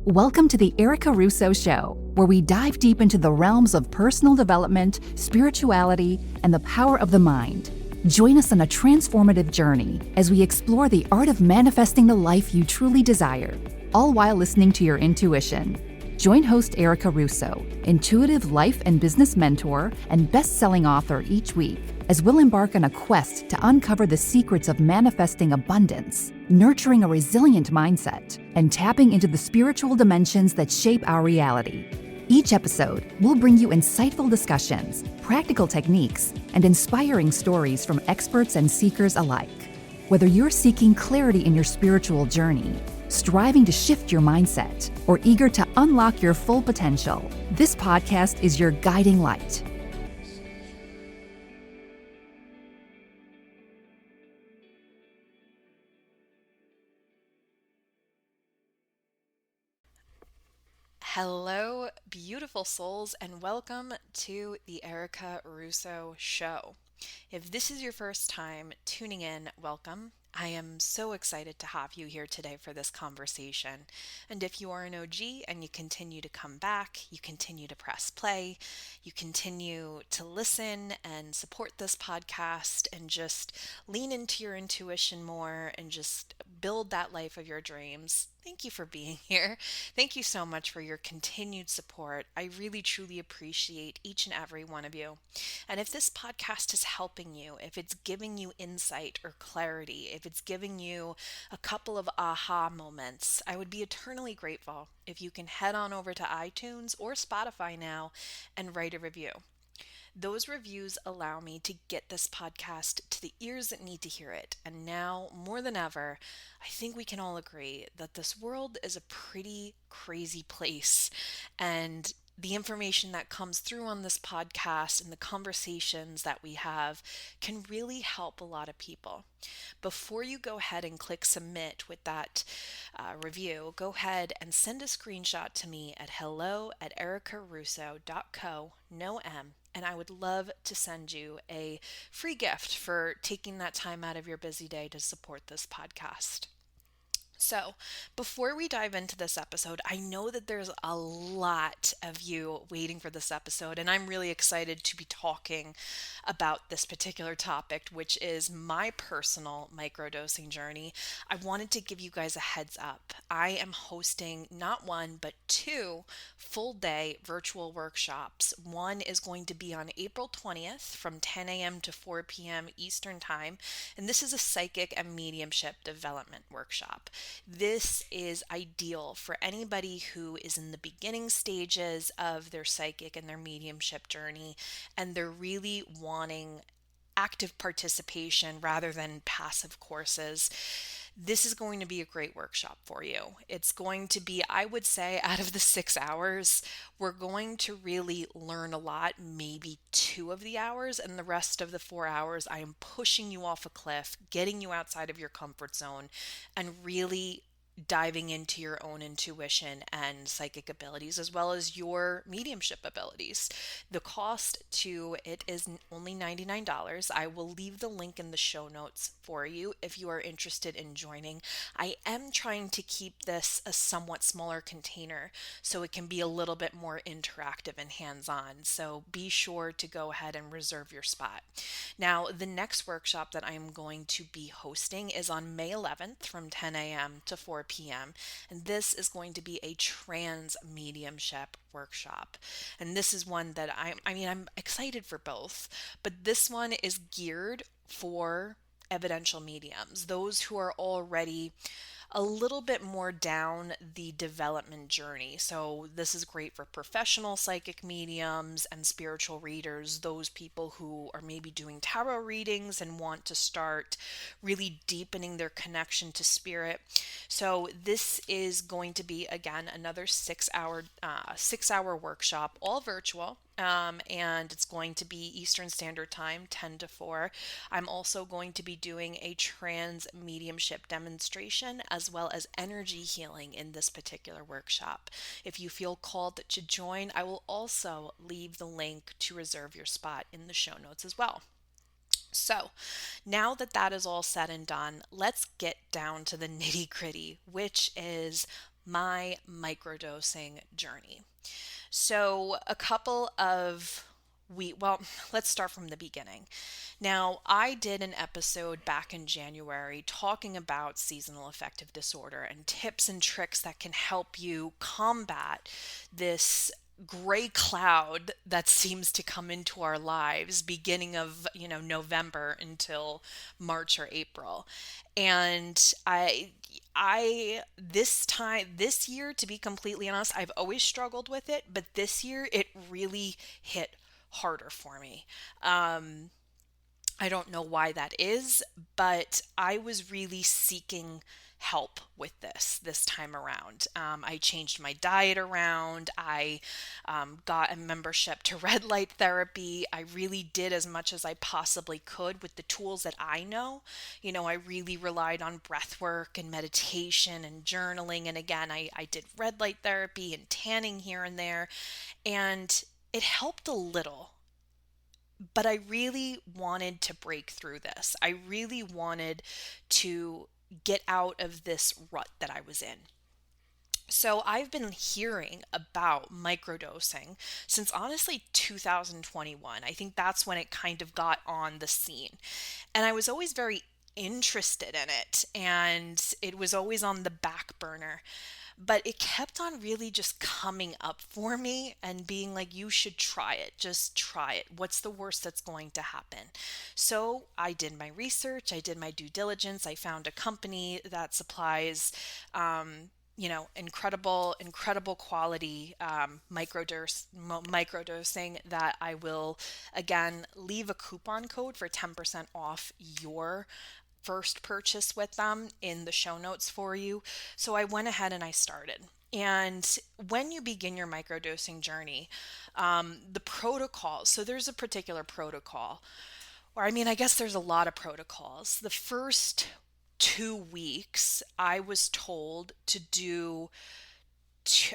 Welcome to the Erica Russo Show, where we dive deep into the realms of personal development, spirituality, and the power of the mind. Join us on a transformative journey as we explore the art of manifesting the life you truly desire, all while listening to your intuition. Join host Erica Russo, intuitive life and business mentor and best-selling author each week, as we'll embark on a quest to uncover the secrets of manifesting abundance, nurturing a resilient mindset, and tapping into the spiritual dimensions that shape our reality. Each episode will bring you insightful discussions, practical techniques, and inspiring stories from experts and seekers alike. Whether you're seeking clarity in your spiritual journey, striving to shift your mindset, or eager to unlock your full potential, this podcast is your guiding light. Hello, beautiful souls, and welcome to the Erica Russo Show. If this is your first time tuning in, welcome. I am so excited to have you here today for this conversation. And if you are an OG and you continue to come back, you continue to press play, you continue to listen and support this podcast and just lean into your intuition more and just build that life of your dreams. Thank you for being here. Thank you so much for your continued support. I really, truly appreciate each and every one of you. And if this podcast is helping you, if it's giving you insight or clarity, if it's giving you a couple of aha moments, I would be eternally grateful if you can head on over to iTunes or Spotify now and write a review. Those reviews allow me to get this podcast to the ears that need to hear it. And now, more than ever, I think we can all agree that this world is a pretty crazy place. And the information that comes through on this podcast and the conversations that we have can really help a lot of people. Before you go ahead and click submit with that review, go ahead and send a screenshot to me at hello@ericarusso.co, no M, and I would love to send you a free gift for taking that time out of your busy day to support this podcast. So, before we dive into this episode, I know that there's a lot of you waiting for this episode, and I'm really excited to be talking about this particular topic, which is my personal microdosing journey. I wanted to give you guys a heads up. I am hosting not one, but two full-day virtual workshops. One is going to be on April 20th from 10 a.m. to 4 p.m. Eastern Time, and this is a psychic and mediumship development workshop. This is ideal for anybody who is in the beginning stages of their psychic and their mediumship journey, and they're really wanting active participation rather than passive courses. This is going to be a great workshop for you. It's going to be, I would say, out of the 6 hours, we're going to really learn a lot, maybe 2 of the hours, and the rest of the 4 hours, I am pushing you off a cliff, getting you outside of your comfort zone, and really diving into your own intuition and psychic abilities, as well as your mediumship abilities. The cost to it is only $99. I will leave the link in the show notes for you if you are interested in joining. I am trying to keep this a somewhat smaller container so it can be a little bit more interactive and hands-on. So be sure to go ahead and reserve your spot. Now, the next workshop that I am going to be hosting is on May 11th from 10 a.m. to 4 p.m. And this is going to be a trans mediumship workshop. And this is one that I'm excited for both, but this one is geared for evidential mediums, those who are already a little bit more down the development journey. So this is great for professional psychic mediums and spiritual readers, those people who are maybe doing tarot readings and want to start really deepening their connection to spirit. So this is going to be, again, another 6-hour workshop, all virtual. And it's going to be Eastern Standard Time, 10 to 4. I'm also going to be doing a trans mediumship demonstration as well as energy healing in this particular workshop. If you feel called to join, I will also leave the link to reserve your spot in the show notes as well. So now that that is all said and done, let's get down to the nitty gritty, which is my microdosing journey. So a couple of well, let's start from the beginning. Now, I did an episode back in January talking about seasonal affective disorder and tips and tricks that can help you combat this gray cloud that seems to come into our lives beginning of, November until March or April. And this year, to be completely honest, I've always struggled with it, but this year it really hit harder for me. I don't know why that is, but I was really seeking help with this time around. I changed my diet around. I got a membership to red light therapy. I really did as much as I possibly could with the tools that I know. I really relied on breath work and meditation and journaling. And again, I did red light therapy and tanning here and there. And it helped a little. But I really wanted to break through this. I really wanted to get out of this rut that I was in. So I've been hearing about microdosing since honestly 2021. I think that's when it kind of got on the scene. And I was always very interested in it, and it was always on the back burner. But it kept on really just coming up for me and being like, you should try it. Just try it. What's the worst that's going to happen? So I did my research. I did my due diligence. I found a company that supplies, incredible quality microdosing that I will, again, leave a coupon code for 10% off your first purchase with them in the show notes for you. So I went ahead and I started. And when you begin your microdosing journey, the protocol, so there's a particular protocol, or I guess there's a lot of protocols. The first 2 weeks, I was told to do,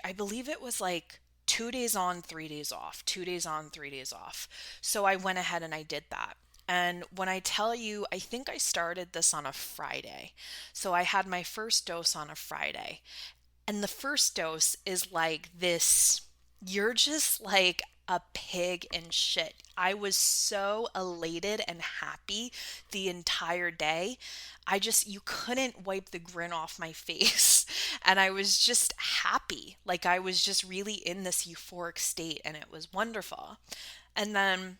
I believe it was like 2 days on, 3 days off, 2 days on, 3 days off. So I went ahead and I did that. And when I tell you, I think I started this on a Friday. So I had my first dose on a Friday. And the first dose is like this, you're just like a pig in shit. I was so elated and happy the entire day. You couldn't wipe the grin off my face. And I was just happy. Like I was just really in this euphoric state, and it was wonderful. And then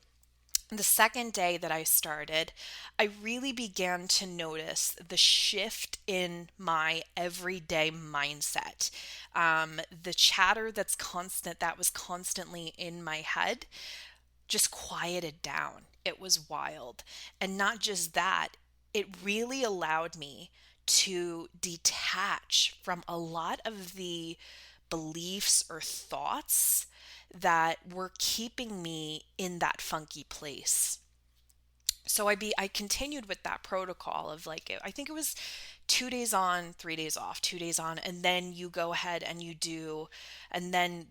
the second day that I started, I really began to notice the shift in my everyday mindset. The chatter that was constantly in my head just quieted down. It was wild. And not just that, it really allowed me to detach from a lot of the beliefs or thoughts that were keeping me in that funky place. So I continued with that protocol of like, I think it was 2 days on, 3 days off, 2 days on, and then you go ahead and you do, and then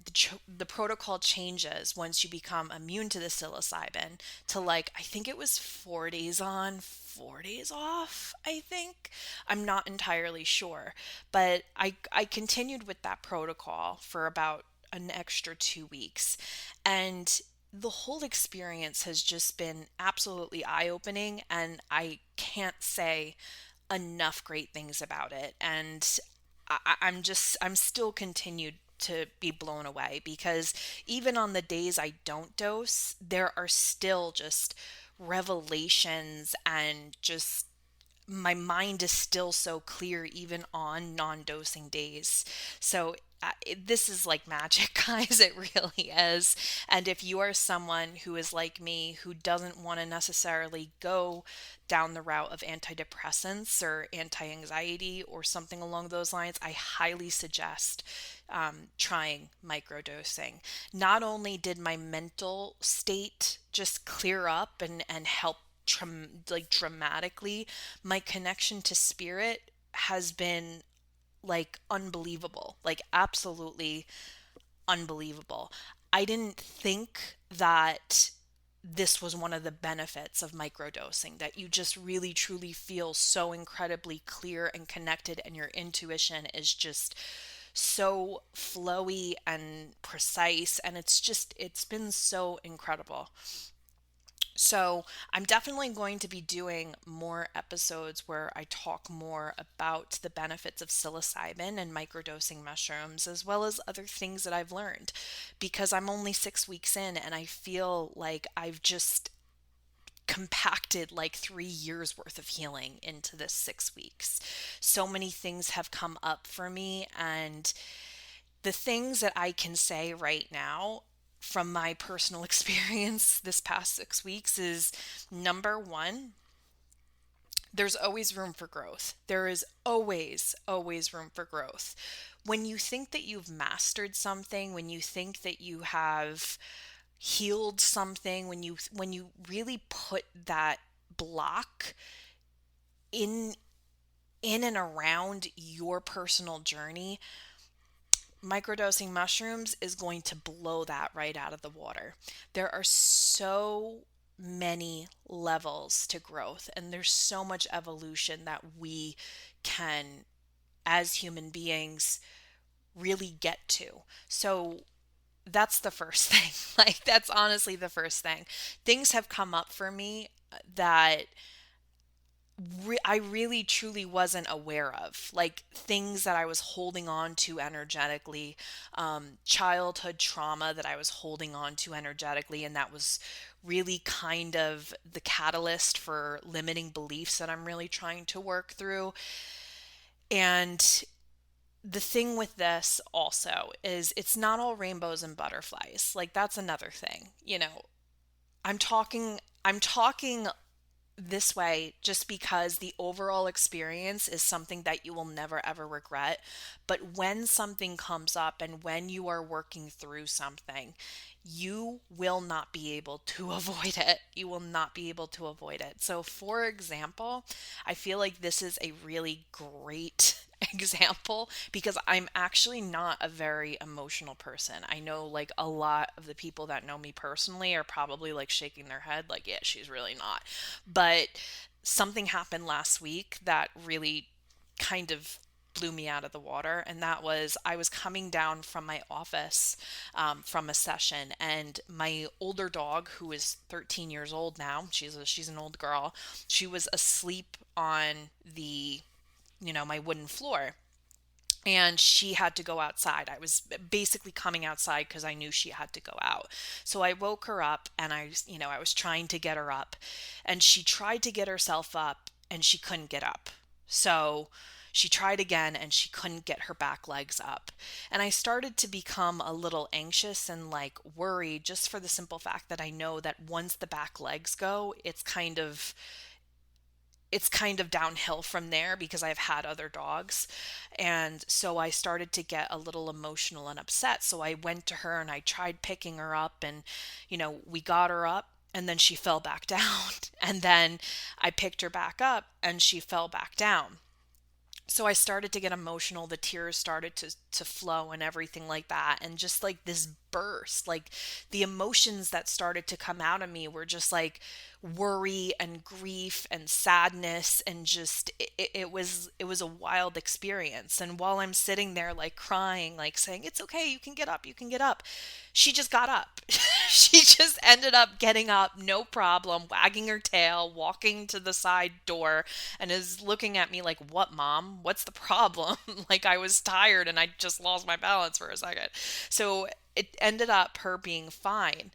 the protocol changes once you become immune to the psilocybin to like, I think it was 4 days on, 4 days off, I think. I'm not entirely sure, but I continued with that protocol for about an extra 2 weeks. And the whole experience has just been absolutely eye-opening, and I can't say enough great things about it. And I'm still continued to be blown away, because even on the days I don't dose, there are still just revelations, and just my mind is still so clear even on non-dosing days. So this is like magic, guys. It really is. And if you are someone who is like me, who doesn't want to necessarily go down the route of antidepressants or anti-anxiety or something along those lines, I highly suggest trying microdosing. Not only did my mental state just clear up and help dramatically, my connection to spirit has been like unbelievable, like absolutely unbelievable. I didn't think that this was one of the benefits of microdosing, that you just really truly feel so incredibly clear and connected, and your intuition is just so flowy and precise, and it's been so incredible. So, I'm definitely going to be doing more episodes where I talk more about the benefits of psilocybin and microdosing mushrooms, as well as other things that I've learned, because I'm only 6 weeks in and I feel like I've just compacted like 3 years worth of healing into this 6 weeks. So many things have come up for me, and the things that I can say right now from my personal experience this past 6 weeks is, number one, there's always room for growth. There is always room for growth. When you think that you've mastered something, when you think that you have healed something, when you really put that block in and around your personal journey, microdosing mushrooms is going to blow that right out of the water. There are so many levels to growth, and there's so much evolution that we can, as human beings, really get to. So that's the first thing. Like, that's honestly the first thing. Things have come up for me that I really truly wasn't aware of, like things that I was holding on to energetically, childhood trauma that I was holding on to energetically, and that was really kind of the catalyst for limiting beliefs that I'm really trying to work through. And the thing with this also is it's not all rainbows and butterflies. Like, that's another thing. I'm talking this way just because the overall experience is something that you will never ever regret. But when something comes up and when you are working through something, you will not be able to avoid it. You will not be able to avoid it. So, for example, I feel like this is a really great example because I'm actually not a very emotional person. I know like a lot of the people that know me personally are probably like shaking their head like, yeah, she's really not. But something happened last week that really kind of blew me out of the water, and that was I was coming down from my office from a session, and my older dog, who is 13 years old now, she's an old girl, she was asleep on the my wooden floor, and she had to go outside. I was basically coming outside because I knew she had to go out. So I woke her up, and I was trying to get her up, and she tried to get herself up and she couldn't get up. So she tried again and she couldn't get her back legs up. And I started to become a little anxious and like worried, just for the simple fact that I know that once the back legs go, it's kind of downhill from there because I've had other dogs. And so I started to get a little emotional and upset. So I went to her and I tried picking her up, and, we got her up, and then she fell back down. And then I picked her back up and she fell back down. So I started to get emotional. The tears started to flow and everything like that. And just like this burst, like the emotions that started to come out of me were just like worry and grief and sadness, and just it was a wild experience. And while I'm sitting there like crying, like saying, it's okay, you can get up, you can get up, she just got up. She just ended up getting up, no problem, wagging her tail, walking to the side door, and is looking at me like, what, mom? What's the problem? Like, I was tired and I just lost my balance for a second. So it ended up her being fine.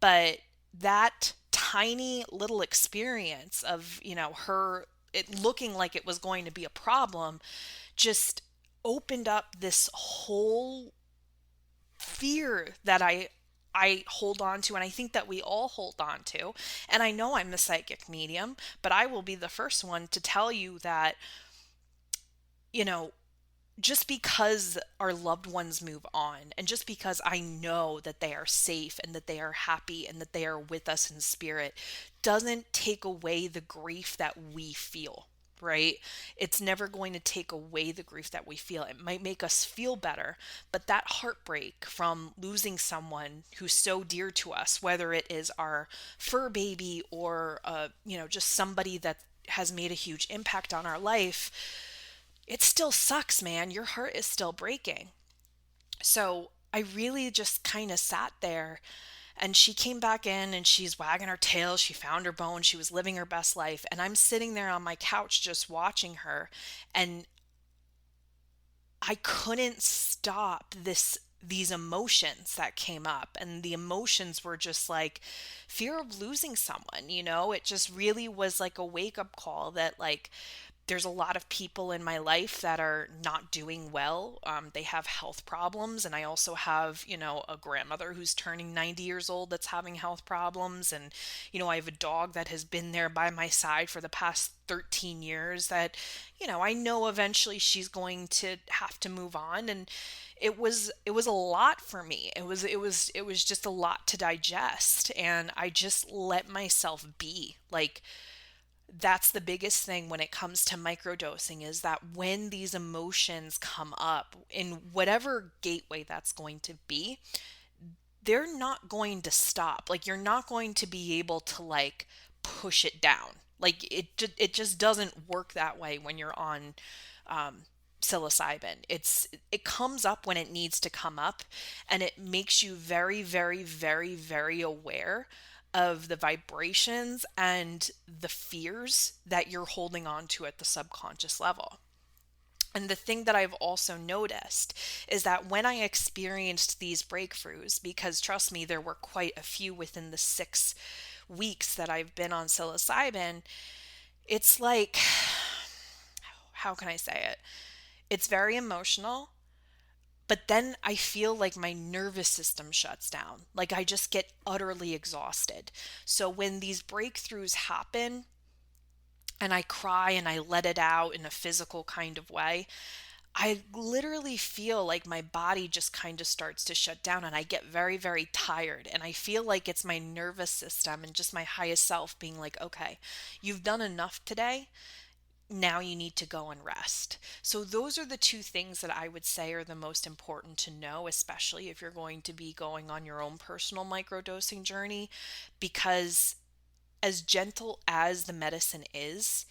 But that tiny little experience of, her, it looking like it was going to be a problem, just opened up this whole fear that I hold on to, and I think that we all hold on to. And I know I'm the psychic medium, but I will be the first one to tell you that, you know, just because our loved ones move on, and just because I know that they are safe and that they are happy and that they are with us in spirit, doesn't take away the grief that we feel, right? It's never going to take away the grief that we feel. It might make us feel better, but that heartbreak from losing someone who's so dear to us, whether it is our fur baby or, just somebody that has made a huge impact on our life, it still sucks, man. Your heart is still breaking. So I really just kind of sat there, and she came back in and she's wagging her tail. She found her bone. She was living her best life. And I'm sitting there on my couch just watching her. And I couldn't stop these emotions that came up, and the emotions were just like fear of losing someone. It just really was like a wake up call that, like, there's a lot of people in my life that are not doing well. They have health problems. And I also have, a grandmother who's turning 90 years old that's having health problems. And, I have a dog that has been there by my side for the past 13 years that, I know eventually she's going to have to move on. And it was a lot for me. It was just a lot to digest. And I just let myself be. Like, that's the biggest thing when it comes to microdosing, is that when these emotions come up in whatever gateway that's going to be, they're not going to stop. Like, you're not going to be able to, like, push it down. Like, it just doesn't work that way when you're on psilocybin. It comes up when it needs to come up, and it makes you very, very, very, very aware of the vibrations and the fears that you're holding on to at the subconscious level. And the thing that I've also noticed is that when I experienced these breakthroughs, because trust me, there were quite a few within the 6 weeks that I've been on psilocybin, it's like, how can I say it? It's very emotional, but then I feel like my nervous system shuts down. Like, I just get utterly exhausted. So when these breakthroughs happen and I cry and I let it out in a physical kind of way, I literally feel like my body just kind of starts to shut down, and I get very, very tired. And I feel like it's my nervous system and just my highest self being like, okay, you've done enough today. Now you need to go and rest. So those are the two things that I would say are the most important to know, especially if you're going to be going on your own personal microdosing journey, because as gentle as the medicine is,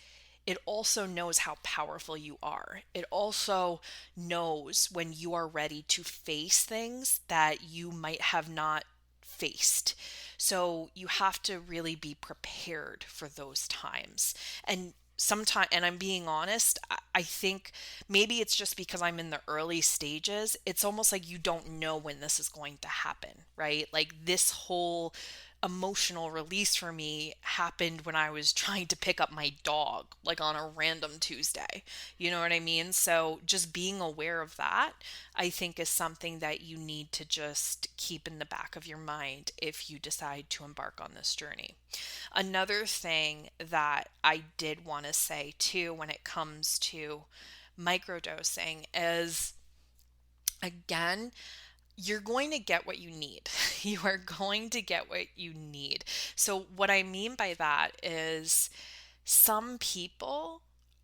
it also knows how powerful you are. It also knows when you are ready to face things that you might have not faced. So you have to really be prepared for those times. And sometimes, and I'm being honest, I think maybe it's just because I'm in the early stages. It's almost like you don't know when this is going to happen, right? Like, this whole emotional release for me happened when I was trying to pick up my dog, like on a random Tuesday. You know what I mean? So just being aware of that, I think, is something that you need to just keep in the back of your mind if you decide to embark on this journey. Another thing that I did want to say too when it comes to microdosing is, again, you're going to get what you need. You are going to get what you need. So, what I mean by that is, some people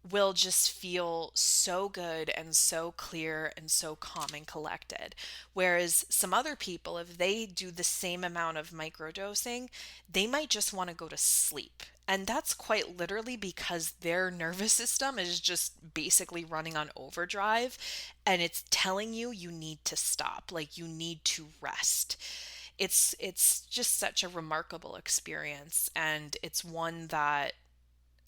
will just feel so good and so clear and so calm and collected. Whereas some other people, if they do the same amount of microdosing, they might just want to go to sleep. And that's quite literally because their nervous system is just basically running on overdrive, and it's telling you you need to stop, like you need to rest. It's just such a remarkable experience, and it's one that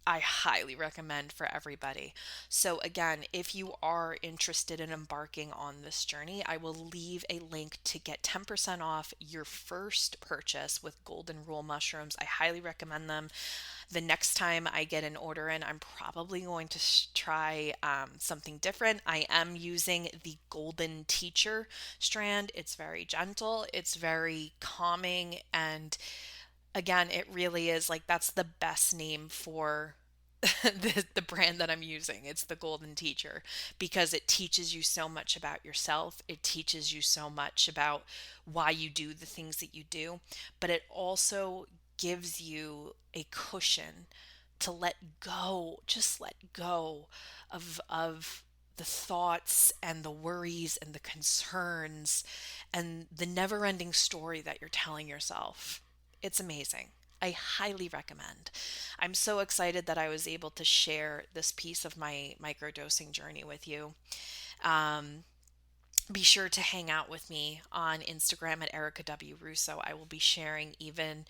I highly recommend for everybody. So again, if you are interested in embarking on this journey, I will leave a link to get 10% off your first purchase with Golden Rule mushrooms. I highly recommend them. The next time I get an order in, I'm probably going to try something different. I am using the Golden Teacher strand. It's very gentle, it's very calming, and again, it really is like, that's the best name for the brand that I'm using. It's the Golden Teacher, because it teaches you so much about yourself. It teaches you so much about why you do the things that you do, but it also gives you a cushion to let go, just let go of the thoughts and the worries and the concerns and the never-ending story that you're telling yourself. It's amazing. I highly recommend. I'm so excited that I was able to share this piece of my microdosing journey with you. Um, be sure to hang out with me on Instagram at Erica W. Russo. I will be sharing even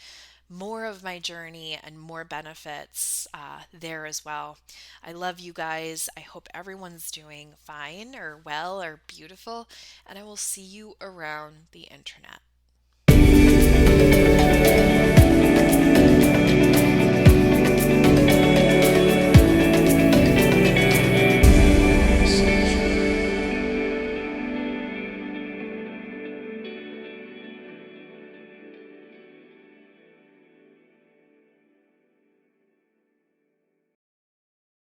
more of my journey and more benefits there as well. I love you guys. I hope everyone's doing fine or well or beautiful, and I will see you around the internet.